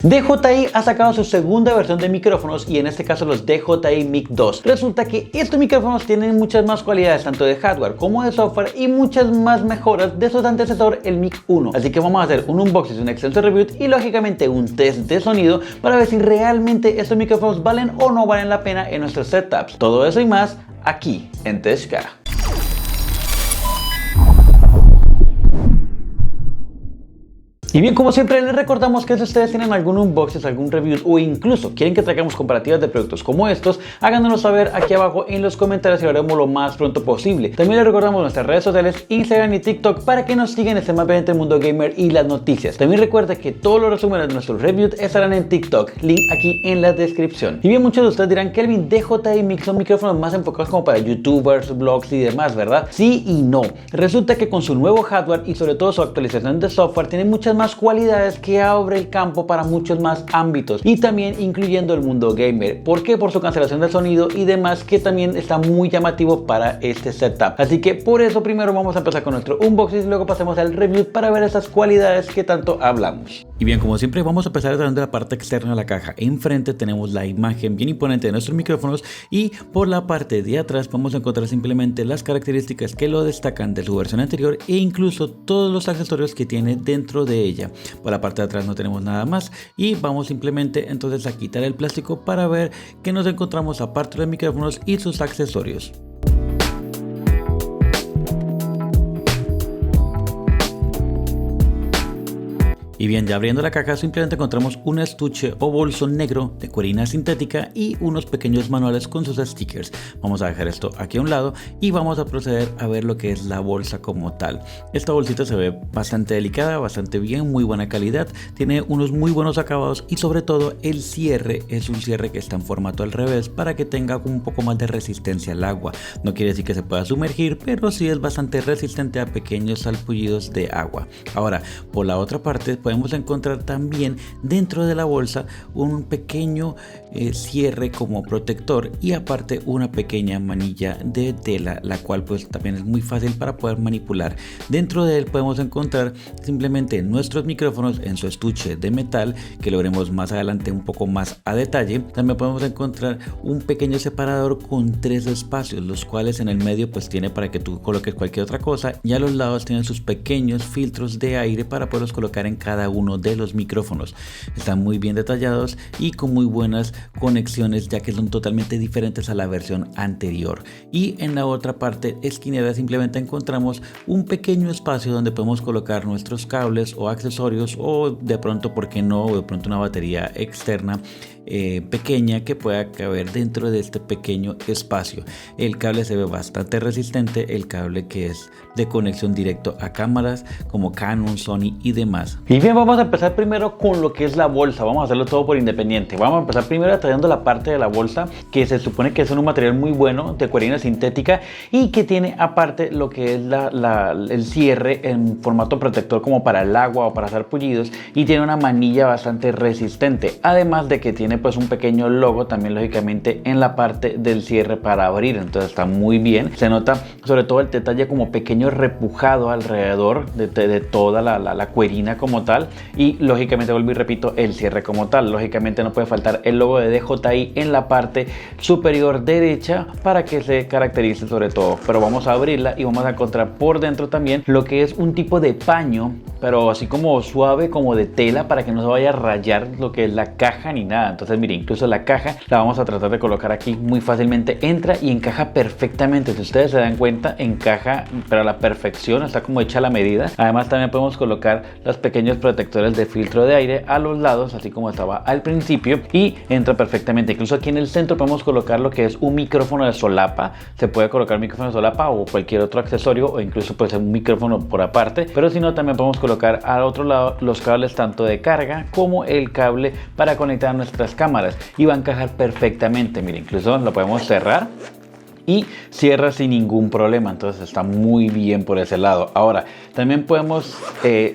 DJI ha sacado su segunda versión de micrófonos y en este caso los DJI Mic 2. Resulta que estos micrófonos tienen muchas más cualidades tanto de hardware como de software y muchas más mejoras de su antecesor el Mic 1. Así que vamos a hacer un unboxing, un extenso review y lógicamente un test de sonido para ver si realmente estos micrófonos valen o no valen la pena en nuestros setups. Todo eso y más aquí en Teshka. Y bien, como siempre les recordamos que si ustedes tienen algún unboxing, algún review o incluso quieren que traigamos comparativas de productos como estos, háganoslo saber aquí abajo en los comentarios y lo haremos lo más pronto posible. También les recordamos nuestras redes sociales, Instagram y TikTok para que nos sigan y estén más pendientes del mundo gamer y las noticias. También recuerda que todos los resúmenes de nuestros reviews estarán en TikTok, link aquí en la descripción. Y bien, muchos de ustedes dirán, Kelvin, DJI Mic son micrófonos más enfocados como para youtubers, blogs y demás, ¿verdad? Sí y no. Resulta que con su nuevo hardware y sobre todo su actualización de software tienen muchas más cualidades que abre el campo para muchos más ámbitos y también incluyendo el mundo gamer. ¿Por qué? Por su cancelación del sonido y demás, que también está muy llamativo para este setup. Así que por eso primero vamos a empezar con nuestro unboxing y luego pasemos al review para ver esas cualidades que tanto hablamos. Y bien, como siempre vamos a empezar de la parte externa de la caja. Enfrente tenemos la imagen bien imponente de nuestros micrófonos y por la parte de atrás vamos a encontrar simplemente las características que lo destacan de su versión anterior e incluso todos los accesorios que tiene dentro de ella. Por la parte de atrás no tenemos nada más y vamos simplemente entonces a quitar el plástico para ver qué nos encontramos aparte de los micrófonos y sus accesorios. Y bien, ya abriendo la caja simplemente encontramos un estuche o bolso negro de cuerina sintética y unos pequeños manuales con sus stickers. Vamos a dejar esto aquí a un lado y vamos a proceder a ver lo que es la bolsa como tal. Esta bolsita se ve bastante delicada, bastante bien, muy buena calidad, tiene unos muy buenos acabados y sobre todo el cierre es un cierre que está en formato al revés para que tenga un poco más de resistencia al agua. No quiere decir que se pueda sumergir, pero sí es bastante resistente a pequeños salpullidos de agua. Ahora, por la otra parte podemos encontrar también dentro de la bolsa un pequeño cierre como protector y aparte una pequeña manilla de tela, la cual pues también es muy fácil para poder manipular. Dentro de él podemos encontrar simplemente nuestros micrófonos en su estuche de metal, que lo veremos más adelante un poco más a detalle. También podemos encontrar un pequeño separador con 3 espacios, los cuales en el medio pues tiene para que tú coloques cualquier otra cosa y a los lados tienen sus pequeños filtros de aire para poderlos colocar en cada uno de los micrófonos. Están muy bien detallados y con muy buenas conexiones, ya que son totalmente diferentes a la versión anterior. Y en la otra parte esquinera simplemente encontramos un pequeño espacio donde podemos colocar nuestros cables o accesorios o de pronto, ¿por qué no?, de pronto una batería externa pequeña que pueda caber dentro de este pequeño espacio. El cable se ve bastante resistente, el cable que es de conexión directo a cámaras como Canon, Sony y demás. Y bien, vamos a empezar primero con lo que es la bolsa. Vamos a hacerlo todo por independiente. Vamos a empezar primero trayendo la parte de la bolsa, que se supone que es un material muy bueno de cuerina sintética y que tiene aparte lo que es el cierre en formato protector como para el agua o para hacer pullidos, y tiene una manilla bastante resistente, además de que tiene pues un pequeño logo también lógicamente en la parte del cierre para abrir. Entonces está muy bien, se nota sobre todo el detalle como pequeño repujado alrededor de toda la cuerina como tal, y lógicamente vuelvo y repito, el cierre como tal. Lógicamente no puede faltar el logo de DJI en la parte superior derecha para que se caracterice sobre todo. Pero vamos a abrirla y vamos a encontrar por dentro también lo que es un tipo de paño, pero así como suave, como de tela, para que no se vaya a rayar lo que es la caja ni nada. Entonces mire, incluso la caja la vamos a tratar de colocar aquí muy fácilmente, entra y encaja perfectamente. Si ustedes se dan cuenta, encaja pero a la perfección, está como hecha a la medida. Además también podemos colocar los pequeños protectores de filtro de aire a los lados, así como estaba al principio, y entra perfectamente. Incluso aquí en el centro podemos colocar lo que es un micrófono de solapa. Se puede colocar un micrófono de solapa o cualquier otro accesorio, o incluso puede ser un micrófono por aparte, pero si no también podemos colocar al otro lado los cables tanto de carga como el cable para conectar a nuestras cámaras y va a encajar perfectamente. Mire, incluso lo podemos cerrar y cierra sin ningún problema, entonces está muy bien por ese lado. Ahora también podemos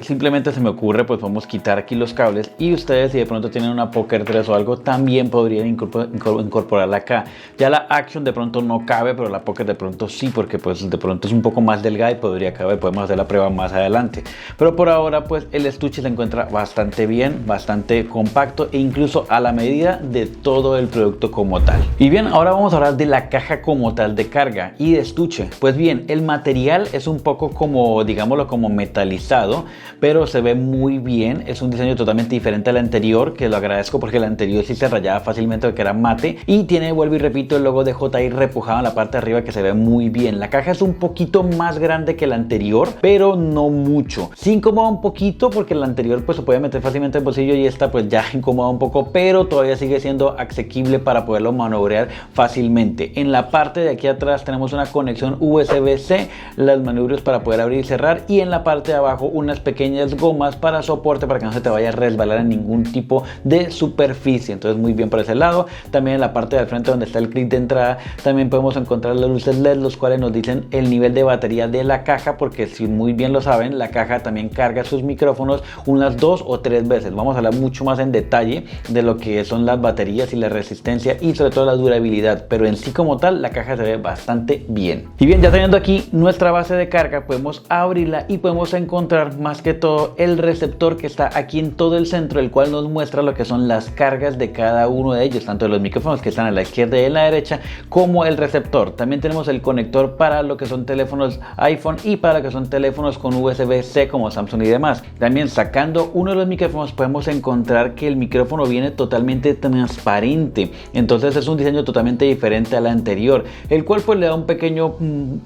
simplemente se me ocurre, pues podemos quitar aquí los cables y ustedes, si de pronto tienen una Pocket 3 o algo, también podrían incorporarla acá. Ya la Action de pronto no cabe, pero la Pocket de pronto sí, porque pues de pronto es un poco más delgada y podría caber. Podemos hacer la prueba más adelante, pero por ahora pues el estuche se encuentra bastante bien, bastante compacto e incluso a la medida de todo el producto como tal. Y bien, ahora vamos a hablar de la caja como tal de carga y de estuche. Pues bien, el material es un poco como, digámoslo, como metalizado, pero se ve muy bien. Es un diseño totalmente diferente al anterior, que lo agradezco porque el anterior sí se rayaba fácilmente porque era mate, y tiene, vuelvo y repito, el logo de JI repujado en la parte de arriba, que se ve muy bien. La caja es un poquito más grande que la anterior, pero no mucho. Sí incomoda un poquito porque la anterior pues se puede meter fácilmente en el bolsillo y esta pues ya incomoda un poco, pero todavía sigue siendo asequible para poderlo manobrear fácilmente. En la parte de aquí atrás tenemos una conexión USB-C, las manubrios para poder abrir y cerrar, y en la parte de abajo unas pequeñas gomas para soporte para que no se te vaya a resbalar en ningún tipo de superficie. Entonces muy bien por ese lado. También en la parte del frente donde está el clip de entrada también podemos encontrar las luces LED, los cuales nos dicen el nivel de batería de la caja, porque si muy bien lo saben, la caja también carga sus micrófonos unas 2 o 3 veces. Vamos a hablar mucho más en detalle de lo que son las baterías y la resistencia y sobre todo la durabilidad, pero en sí como tal la caja se ve bastante bien. Y bien, ya teniendo aquí nuestra base de carga, podemos abrirla y podemos encontrar más que todo el receptor que está aquí en todo el centro, el cual nos muestra lo que son las cargas de cada uno de ellos, tanto de los micrófonos que están a la izquierda y a la derecha, como el receptor. También tenemos el conector para lo que son teléfonos iPhone y para lo que son teléfonos con USB-C como Samsung y demás. También sacando uno de los micrófonos podemos encontrar que el micrófono viene totalmente transparente, entonces es un diseño totalmente diferente al anterior, el cual pues le da un pequeño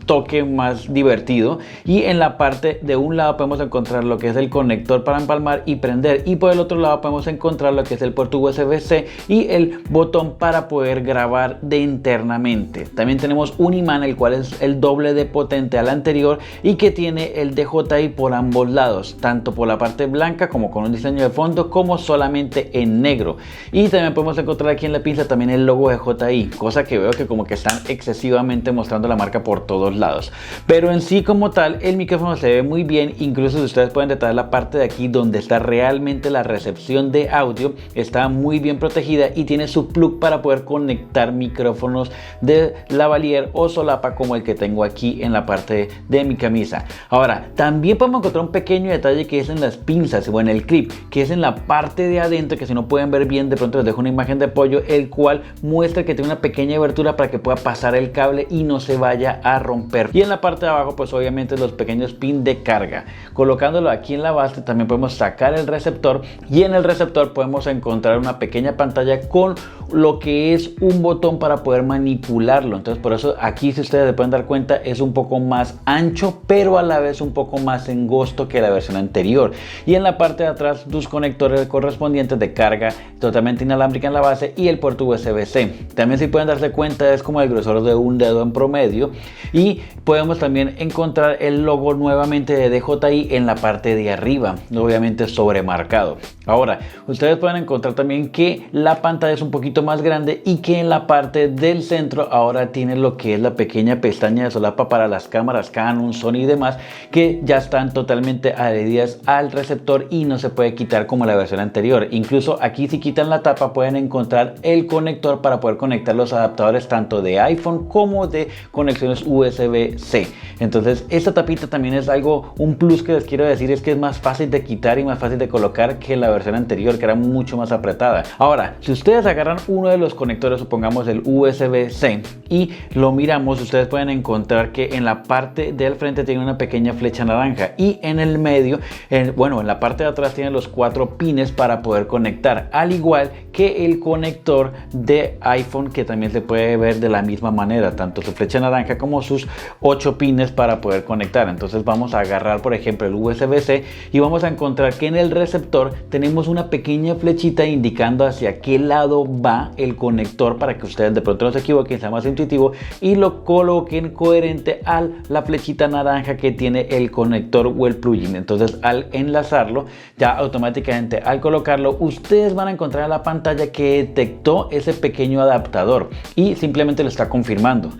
toque más divertido. Y en la parte de un lado podemos encontrar lo que es el conector para empalmar y prender, y por el otro lado podemos encontrar lo que es el puerto USB-C y el botón para poder grabar de internamente. También tenemos un imán, el cual es el doble de potente al anterior y que tiene el DJI por ambos lados, tanto por la parte blanca como con un diseño de fondo, como solamente en negro. Y también podemos encontrar aquí en la pinza también el logo de JI, cosa que veo que como que están excesivamente mostrando la marca por todos lados, pero en sí como tal el micrófono se ve muy bien. Incluso si ustedes pueden detallar la parte de aquí donde está realmente la recepción de audio, está muy bien protegida y tiene su plug para poder conectar micrófonos de lavalier o solapa como el que tengo aquí en la parte de mi camisa. Ahora también podemos encontrar un pequeño detalle que es en las pinzas o en el clip, que es en la parte de adentro, que si no pueden ver bien, de pronto les dejo una imagen de apoyo, el cual muestra que tiene una pequeña abertura para que pueda pasar el cable y no se vaya a romper. Y en la parte de abajo pues obviamente los pequeños pins de carga. Colocándolo aquí en la base también podemos sacar el receptor, y en el receptor podemos encontrar una pequeña pantalla con lo que es un botón para poder manipularlo. Entonces por eso aquí, si ustedes se pueden dar cuenta, es un poco más ancho pero a la vez un poco más angosto que la versión anterior. Y en la parte de atrás tus conectores correspondientes de carga totalmente inalámbrica en la base y el puerto USB-C. También, si pueden darse cuenta, es como el grosor de un dedo en promedio, y podemos también encontrar el logo nuevamente de DJI en la parte de arriba, obviamente sobremarcado. Ahora ustedes pueden encontrar también que la pantalla es un poquito más grande y que en la parte del centro ahora tiene lo que es la pequeña pestaña de solapa para las cámaras Canon, Sony y demás, que ya están totalmente adheridas al receptor y no se puede quitar como la versión anterior. Incluso aquí, si quitan la tapa, pueden encontrar el conector para poder conectar los adaptadores tanto de iPhone como de conexiones USB-C. Entonces esta tapita también es algo, un plus que les quiero decir, es que es más fácil de quitar y más fácil de colocar que la versión anterior, que era mucho más apretada. Ahora, si ustedes agarran uno de los conectores, supongamos el USB-C, y lo miramos, ustedes pueden encontrar que en la parte del frente tiene una pequeña flecha naranja, y en el medio, en la parte de atrás tiene los 4 pines para poder conectar, al igual que el conector de iPhone, que también se puede ver de la misma manera, tanto su flecha naranja como sus 8 pines para poder conectar. Entonces vamos a agarrar por ejemplo el USB-C y vamos a encontrar que en el receptor tenemos una pequeña flechita indicando hacia qué lado va el conector, para que ustedes de pronto no se equivoquen, sea más intuitivo y lo coloquen coherente a la flechita naranja que tiene el conector o el plugin. Entonces al enlazarlo, ya automáticamente al colocarlo, ustedes van a encontrar en la pantalla que detectó ese pequeño adaptador y simplemente lo está confirmando. confirmando.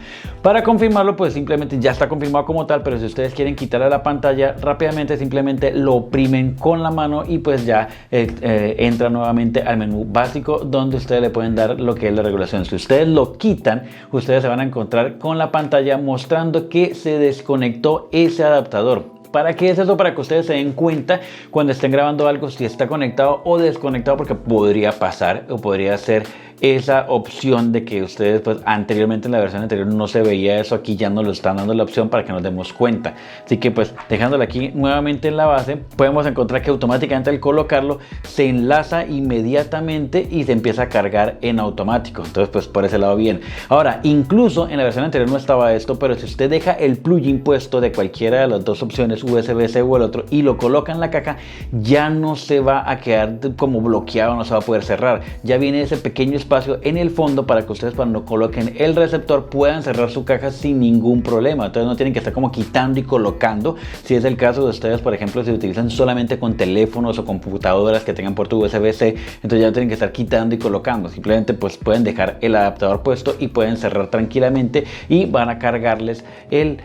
Para confirmarlo, pues simplemente ya está confirmado como tal, pero si ustedes quieren quitarle la pantalla rápidamente, simplemente lo oprimen con la mano y pues ya entra nuevamente al menú básico, donde ustedes le pueden dar lo que es la regulación. Si ustedes lo quitan, ustedes se van a encontrar con la pantalla mostrando que se desconectó ese adaptador. ¿Para qué es eso? Para que ustedes se den cuenta cuando estén grabando algo si está conectado o desconectado, porque podría pasar o podría ser esa opción de que ustedes pues anteriormente en la versión anterior no se veía eso. Aquí ya nos lo están dando la opción para que nos demos cuenta. Así que pues dejándola aquí nuevamente en la base, podemos encontrar que automáticamente al colocarlo se enlaza inmediatamente y se empieza a cargar en automático. Entonces pues por ese lado bien. Ahora, incluso en la versión anterior no estaba esto, pero si usted deja el plugin puesto de cualquiera de las dos opciones, USB-C o el otro, y lo coloca en la caja, ya no se va a quedar como bloqueado, no se va a poder cerrar. Ya viene ese pequeño espacio en el fondo para que ustedes, cuando coloquen el receptor, puedan cerrar su caja sin ningún problema. Entonces no tienen que estar como quitando y colocando. Si es el caso de ustedes, por ejemplo, si utilizan solamente con teléfonos o computadoras que tengan puerto USB-C, entonces ya no tienen que estar quitando y colocando. Simplemente pues pueden dejar el adaptador puesto y pueden cerrar tranquilamente y van a cargarles el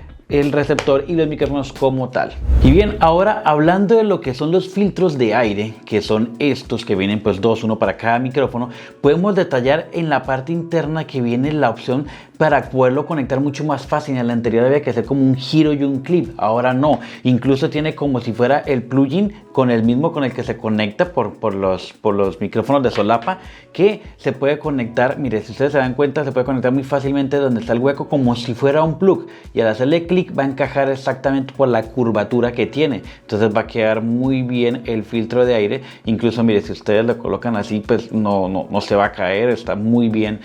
receptor y los micrófonos como tal. Y bien, ahora hablando de lo que son los filtros de aire, que son estos que vienen pues uno para cada micrófono, podemos detallar en la parte interna que viene la opción para poderlo conectar mucho más fácil. En la anterior había que hacer como un giro y un clip, ahora no, incluso tiene como si fuera el plugin con el mismo con el que se conecta por los micrófonos de solapa, que se puede conectar. Mire, si ustedes se dan cuenta, se puede conectar muy fácilmente donde está el hueco, como si fuera un plug, y al hacerle clic va a encajar exactamente por la curvatura que tiene. Entonces va a quedar muy bien el filtro de aire. Incluso mire, si ustedes lo colocan así, pues no se va a caer, está muy bien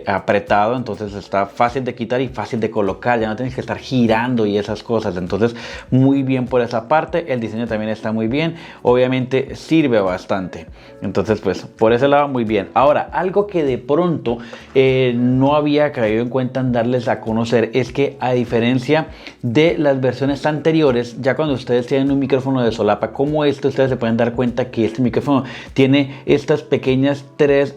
apretado, entonces está fácil de quitar y fácil de colocar, ya no tienes que estar girando y esas cosas. Entonces muy bien por esa parte. El diseño también está muy bien, obviamente sirve bastante, entonces pues por ese lado muy bien. Ahora, algo que de pronto no había caído en cuenta en darles a conocer es que, a diferencia de las versiones anteriores, ya cuando ustedes tienen un micrófono de solapa como este, ustedes se pueden dar cuenta que este micrófono tiene estas pequeñas tres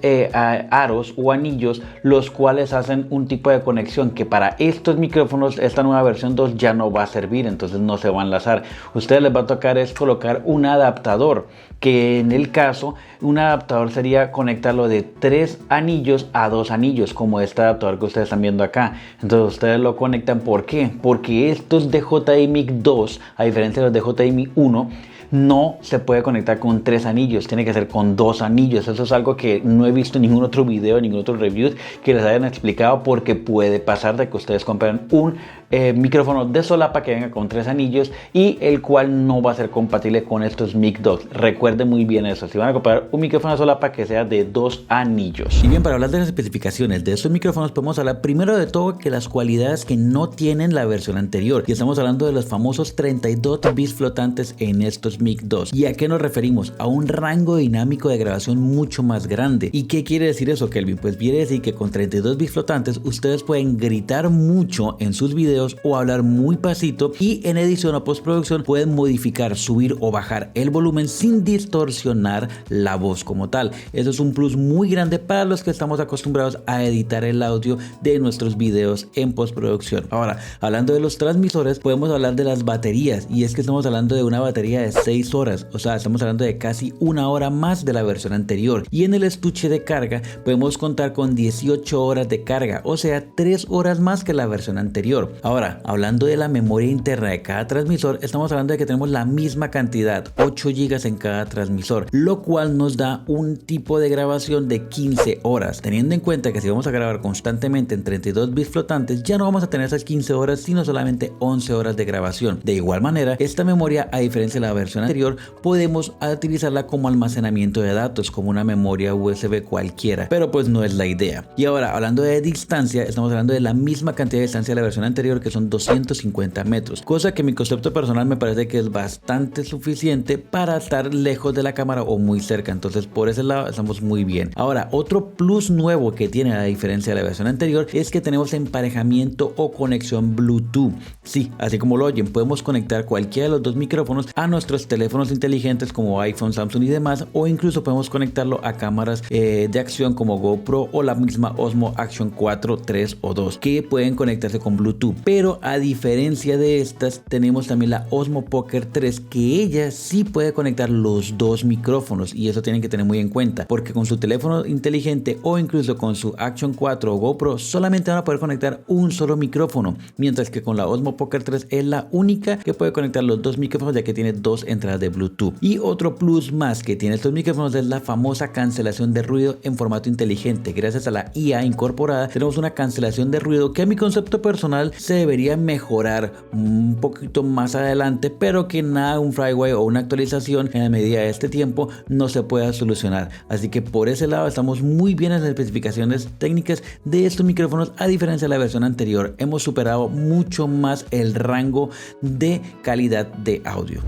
aros o anillos, los cuales hacen un tipo de conexión que para estos micrófonos, esta nueva versión 2 ya no va a servir, entonces no se va a enlazar. Ustedes les va a tocar es colocar un adaptador, que en el caso un adaptador sería conectarlo de 3 anillos a 2 anillos, como este adaptador que ustedes están viendo acá. Entonces ustedes lo conectan. ¿Por qué? Porque estos DJI Mic 2, a diferencia de los DJI Mic 1, no se puede conectar con 3 anillos, tiene que ser con 2 anillos. Eso es algo que no he visto en ningún otro video, ningún otro review que les hayan explicado, porque puede pasar de que ustedes compren un micrófono de solapa que venga con 3 anillos y el cual no va a ser compatible con estos Mic 2. Recuerden muy bien eso, si van a comprar un micrófono de solapa, que sea de 2 anillos. Y bien, para hablar de las especificaciones de estos micrófonos, podemos hablar primero de todo que las cualidades que no tienen la versión anterior, y estamos hablando de los famosos 32 bits flotantes en estos Mic 2. ¿Y a qué nos referimos? A un rango dinámico de grabación mucho más grande. ¿Y qué quiere decir eso, Kelvin? Pues quiere decir que con 32 bits flotantes ustedes pueden gritar mucho en sus videos o hablar muy pasito, y en edición o postproducción pueden modificar, subir o bajar el volumen sin distorsionar la voz como tal. Eso es un plus muy grande para los que estamos acostumbrados a editar el audio de nuestros videos en postproducción. Ahora, hablando de los transmisores, podemos hablar de las baterías, y es que estamos hablando de una batería de 6 horas, o sea, estamos hablando de casi una hora más de la versión anterior. Y en el estuche de carga podemos contar con 18 horas de carga, o sea, 3 horas más que la versión anterior. Ahora, hablando de la memoria interna de cada transmisor, estamos hablando de que tenemos la misma cantidad, 8 GB en cada transmisor, lo cual nos da un tipo de grabación de 15 horas, teniendo en cuenta que si vamos a grabar constantemente en 32 bits flotantes, ya no vamos a tener esas 15 horas, sino solamente 11 horas de grabación. De igual manera, esta memoria, a diferencia de la versión anterior, podemos utilizarla como almacenamiento de datos, como una memoria USB cualquiera, pero pues no es la idea. Y ahora, hablando de distancia, estamos hablando de la misma cantidad de distancia de la versión anterior, negro, que son 250 metros, cosa que en mi concepto personal me parece que es bastante suficiente para estar lejos de la cámara o muy cerca. Entonces por ese lado estamos muy bien. Ahora, otro plus nuevo que tiene, a diferencia de la versión anterior, es que tenemos emparejamiento o conexión Bluetooth. Sí, así como lo oyen, podemos conectar cualquiera de los dos micrófonos a nuestros teléfonos inteligentes como iPhone, Samsung y demás, o incluso podemos conectarlo a cámaras de acción como GoPro o la misma Osmo Action 4, 3 o 2, que pueden conectarse con Bluetooth. Pero a diferencia de estas, tenemos también la Osmo Pocket 3, que ella sí puede conectar los dos micrófonos, y eso tienen que tener muy en cuenta, porque con su teléfono inteligente o incluso con su Action 4 o GoPro solamente van a poder conectar un solo micrófono, mientras que con la Osmo Pocket 3 es la única que puede conectar los dos micrófonos, ya que tiene dos entradas de Bluetooth. Y otro plus más que tiene estos micrófonos es la famosa cancelación de ruido en formato inteligente. Gracias a la IA incorporada tenemos una cancelación de ruido que a mi concepto personal se debería mejorar un poquito más adelante, pero que nada, un firmware o una actualización en la medida de este tiempo no se pueda solucionar. Así que por ese lado estamos muy bien en las especificaciones técnicas de estos micrófonos. A diferencia de la versión anterior, hemos superado mucho más el rango de calidad de audio.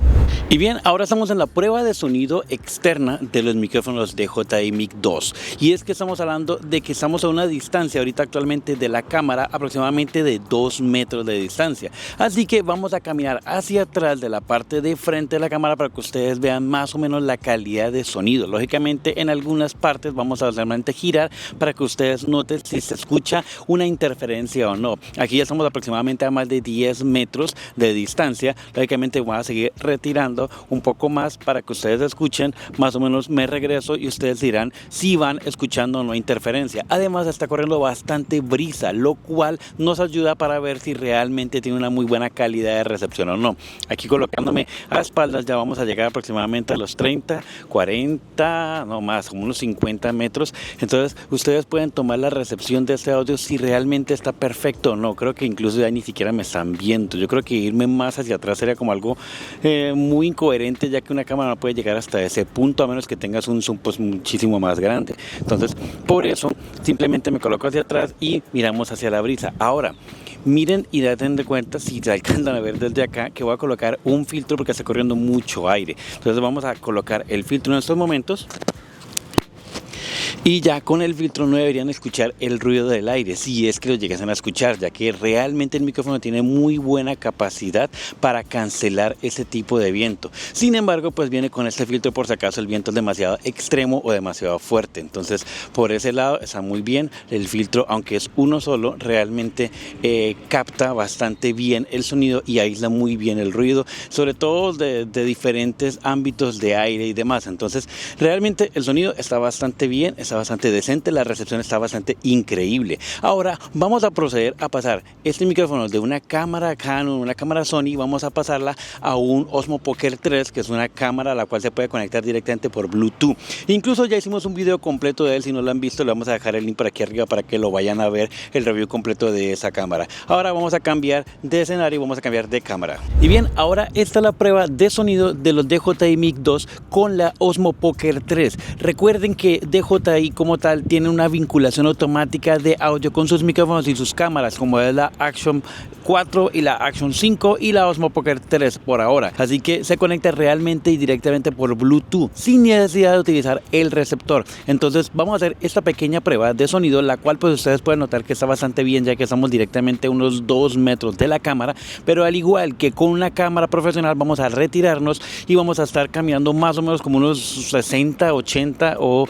Y bien, ahora estamos en la prueba de sonido externa de los micrófonos DJI Mic 2, y es que estamos hablando de que estamos a una distancia ahorita actualmente de la cámara aproximadamente de 2 metros de distancia, así que vamos a caminar hacia atrás de la parte de frente de la cámara para que ustedes vean más o menos la calidad de sonido. Lógicamente en algunas partes vamos a solamente girar para que ustedes noten si se escucha una interferencia o no. Aquí ya estamos aproximadamente a más de 10 metros de distancia. Lógicamente voy a seguir retirando un poco más para que ustedes escuchen. Más o menos me regreso y ustedes dirán si van escuchando o no interferencia. Además está corriendo bastante brisa, lo cual nos ayuda para ver si realmente tiene una muy buena calidad de recepción o no. Aquí colocándome a espaldas ya vamos a llegar aproximadamente a los 30, 40, no más, como unos 50 metros. Entonces ustedes pueden tomar la recepción de este audio si realmente está perfecto o no. Creo que incluso ya ni siquiera me están viendo. Yo creo que irme más hacia atrás sería como algo muy incoherente, ya que una cámara no puede llegar hasta ese punto a menos que tengas un zoom pues muchísimo más grande. Entonces por eso simplemente me coloco hacia atrás y miramos hacia la brisa. Ahora miren y den de cuenta, si se alcanzan a ver desde acá, que voy a colocar un filtro porque está corriendo mucho aire. Entonces vamos a colocar el filtro en estos momentos. Y ya con el filtro no deberían escuchar el ruido del aire, si es que lo llegasen a escuchar, ya que realmente el micrófono tiene muy buena capacidad para cancelar ese tipo de viento. Sin embargo, pues viene con este filtro por si acaso el viento es demasiado extremo o demasiado fuerte. Entonces, por ese lado está muy bien el filtro, aunque es uno solo, realmente capta bastante bien el sonido y aísla muy bien el ruido, sobre todo de diferentes ámbitos de aire y demás. Entonces, realmente el sonido está bastante bien, está bastante decente, la recepción está bastante increíble. Ahora vamos a proceder a pasar este micrófono de una cámara Canon, una cámara Sony, vamos a pasarla a un Osmo Pocket 3, que es una cámara a la cual se puede conectar directamente por Bluetooth. Incluso ya hicimos un video completo de él, si no lo han visto le vamos a dejar el link por aquí arriba para que lo vayan a ver, el review completo de esa cámara. Ahora vamos a cambiar de escenario, vamos a cambiar de cámara. Y bien, ahora esta es la prueba de sonido de los DJI Mic 2 con la Osmo Pocket 3. Recuerden que DJI como tal tiene una vinculación automática de audio con sus micrófonos y sus cámaras, como es la Action 4 y la Action 5 y la Osmo Pocket 3 por ahora. Así que se conecta realmente y directamente por Bluetooth sin necesidad de utilizar el receptor. Entonces vamos a hacer esta pequeña prueba de sonido, la cual pues ustedes pueden notar que está bastante bien, ya que estamos directamente a unos 2 metros de la cámara, pero al igual que con una cámara profesional vamos a retirarnos y vamos a estar caminando más o menos como unos 60, 80 o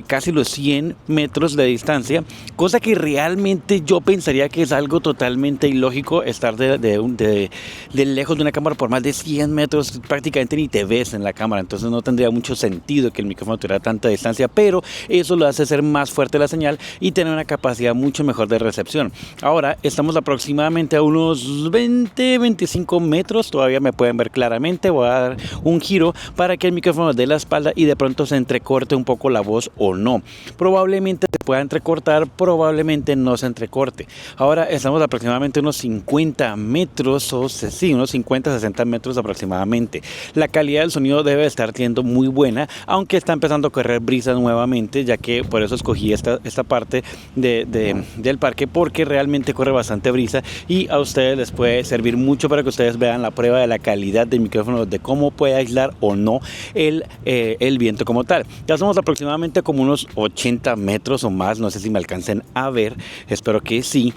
casi los 100 metros de distancia, cosa que realmente yo pensaría que es algo totalmente ilógico estar de lejos de una cámara por más de 100 metros, prácticamente ni te ves en la cámara. Entonces no tendría mucho sentido que el micrófono tuviera tanta distancia, pero eso lo hace ser más fuerte la señal y tener una capacidad mucho mejor de recepción. Ahora estamos aproximadamente a unos 20-25 metros, todavía me pueden ver claramente. Voy a dar un giro para que el micrófono dé la espalda y de pronto se entrecorte un poco la voz o no. Probablemente pueda entrecortar, probablemente no se entrecorte. Ahora estamos aproximadamente unos 50 metros, o sí, unos 50-60 metros aproximadamente. La calidad del sonido debe estar siendo muy buena, aunque está empezando a correr brisa nuevamente, ya que por eso escogí esta parte del parque, porque realmente corre bastante brisa y a ustedes les puede servir mucho para que ustedes vean la prueba de la calidad del micrófono, de cómo puede aislar o no el viento como tal. Ya somos aproximadamente como unos 80 metros o más, no sé si me alcancen a ver, espero que sí.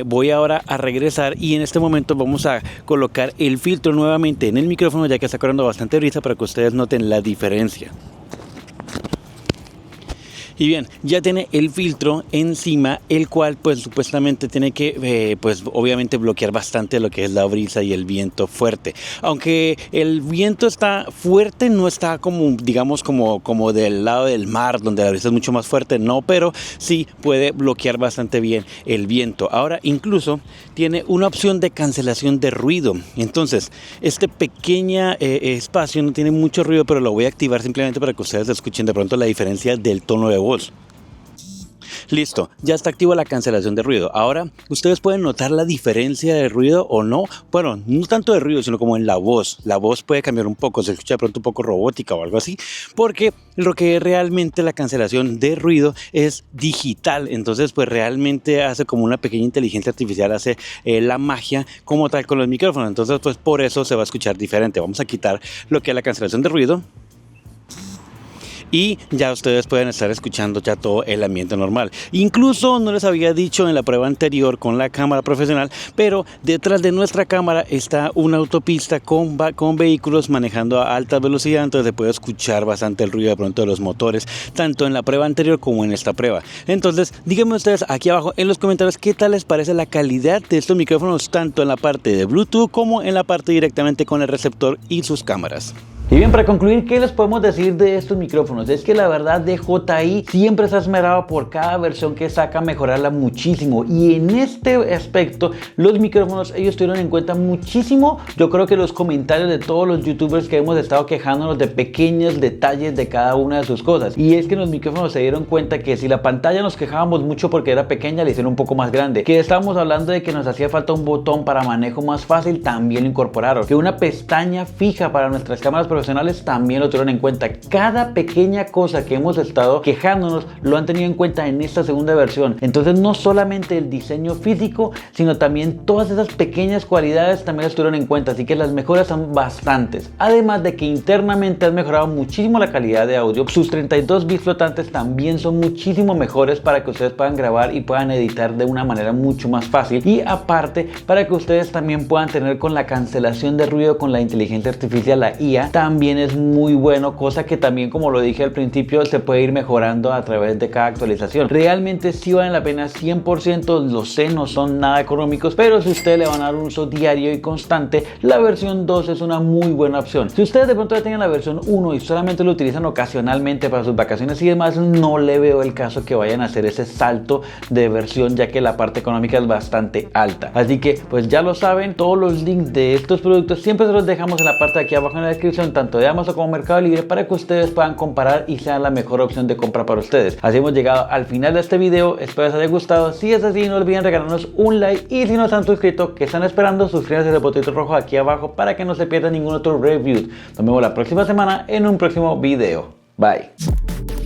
Voy ahora a regresar y en este momento vamos a colocar el filtro nuevamente en el micrófono, ya que está corriendo bastante brisa, para que ustedes noten la diferencia. Y bien, ya tiene el filtro encima, el cual pues supuestamente tiene que pues obviamente bloquear bastante lo que es la brisa y el viento fuerte. Aunque el viento está fuerte, no está como, digamos, como del lado del mar, donde la brisa es mucho más fuerte, no, pero sí puede bloquear bastante bien el viento. Ahora incluso tiene una opción de cancelación de ruido. Entonces, este pequeño espacio no tiene mucho ruido, pero lo voy a activar simplemente para que ustedes escuchen de pronto la diferencia del tono de voz. Listo, ya está activa la cancelación de ruido. Ahora, ustedes pueden notar la diferencia de ruido o no. Bueno, no tanto de ruido, sino como en la voz. La voz puede cambiar un poco, se escucha de pronto un poco robótica o algo así, porque lo que realmente la cancelación de ruido es digital. Entonces, pues realmente hace como una pequeña inteligencia artificial, hace la magia como tal con los micrófonos. Entonces, pues por eso se va a escuchar diferente. Vamos a quitar lo que es la cancelación de ruido. Y ya ustedes pueden estar escuchando ya todo el ambiente normal. Incluso no les había dicho en la prueba anterior con la cámara profesional, pero detrás de nuestra cámara está una autopista con vehículos manejando a alta velocidad, entonces se puede escuchar bastante el ruido de pronto de los motores, tanto en la prueba anterior como en esta prueba. Entonces díganme ustedes aquí abajo en los comentarios qué tal les parece la calidad de estos micrófonos, tanto en la parte de Bluetooth como en la parte directamente con el receptor y sus cámaras. Y bien, para concluir, ¿qué les podemos decir de estos micrófonos? Es que la verdad DJI siempre se ha esmerado por cada versión que saca mejorarla muchísimo, y en este aspecto los micrófonos ellos tuvieron en cuenta muchísimo, yo creo que los comentarios de todos los youtubers que hemos estado quejándonos de pequeños detalles de cada una de sus cosas. Y es que los micrófonos se dieron cuenta que si la pantalla nos quejábamos mucho porque era pequeña, le hicieron un poco más grande, que estábamos hablando de que nos hacía falta un botón para manejo más fácil, también lo incorporaron, que una pestaña fija para nuestras cámaras profesionales también lo tuvieron en cuenta. Cada pequeña cosa que hemos estado quejándonos lo han tenido en cuenta en esta segunda versión. Entonces no solamente el diseño físico, sino también todas esas pequeñas cualidades también las tuvieron en cuenta, así que las mejoras son bastantes. Además de que internamente han mejorado muchísimo la calidad de audio, sus 32 bits flotantes también son muchísimo mejores para que ustedes puedan grabar y puedan editar de una manera mucho más fácil, y aparte para que ustedes también puedan tener con la cancelación de ruido con la inteligencia artificial, la IA, también es muy bueno, cosa que también, como lo dije al principio, se puede ir mejorando a través de cada actualización. Realmente sí valen la pena 100%, lo sé, no son nada económicos, pero si ustedes le van a dar un uso diario y constante, la versión 2 es una muy buena opción. Si ustedes de pronto ya tienen la versión 1 y solamente lo utilizan ocasionalmente para sus vacaciones y demás, no le veo el caso que vayan a hacer ese salto de versión, ya que la parte económica es bastante alta. Así que pues ya lo saben, todos los links de estos productos siempre se los dejamos en la parte de aquí abajo en la descripción, tanto de Amazon como Mercado Libre, para que ustedes puedan comparar y sean la mejor opción de compra para ustedes. Así hemos llegado al final de este video, espero les haya gustado. Si es así, no olviden regalarnos un like, y si no se han suscrito, ¿qué están esperando? Suscríbanse al botoncito rojo aquí abajo para que no se pierdan ningún otro review. Nos vemos la próxima semana en un próximo video. Bye.